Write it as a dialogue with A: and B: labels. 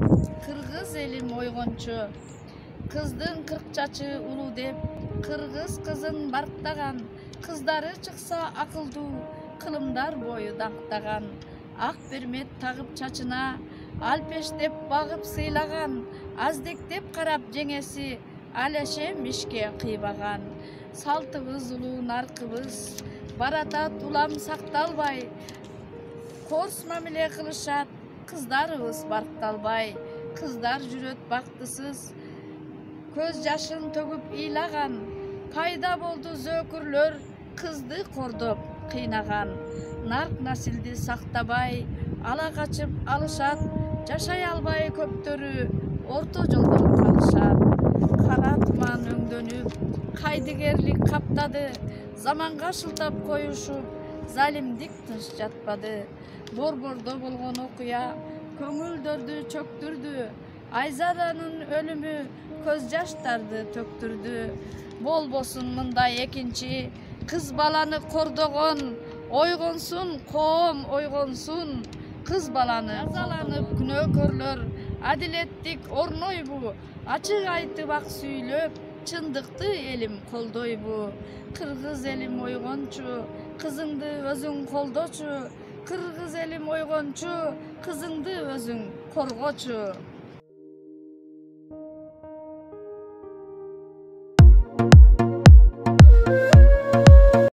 A: Kırgız elim oygonçu, kızdın 40 çaçı ulu dep, kırgız kızın barktagan, kızları çıksa akıldu, kılımdar boyu danktagan. Ak bermet tagıp çaçına, alpeş dep bağıp sıylagan, azdek dep karap jengesi, aleşe mişke kıybagan. Saltыбыз улуу наркыбыз, барата тулам сакталбай, корс мамиле кылышат, кыздарыбыз баркталбай. Kızlar жүрөт бактысыз, көз жашын төгүп ыйлаган, пайда болду зөөкүрлөр, кызды кордоп кыйнаган. Нарк насилди сактабай, ала качып алышат, жашай албай көптөрү орто жолдо калышат. Кара туман өңдөнүп, кайдыгерлик каптады, заманга шылтап коюшуп, залимдик тынч жатпады. Борбордо болгон окуя көңүлдөрдү чөктүрдү, Айзаданын өлүмү көз жаштарды төктүрдү. Болбосун мындай экинчи, кыз баланы кордогон, ойгонсун коом ойгонсун, кыз баланы жазаланып күнөөкөрлөр, адилеттик орнойбу, ачык айтып ак сүйлөп, чындыкты элим колдойбу. Кыргыз элим ойгончу, кызыңды өзүң колдочу, кыргыз элим ойгончу, кызыңды өзүң коргочу.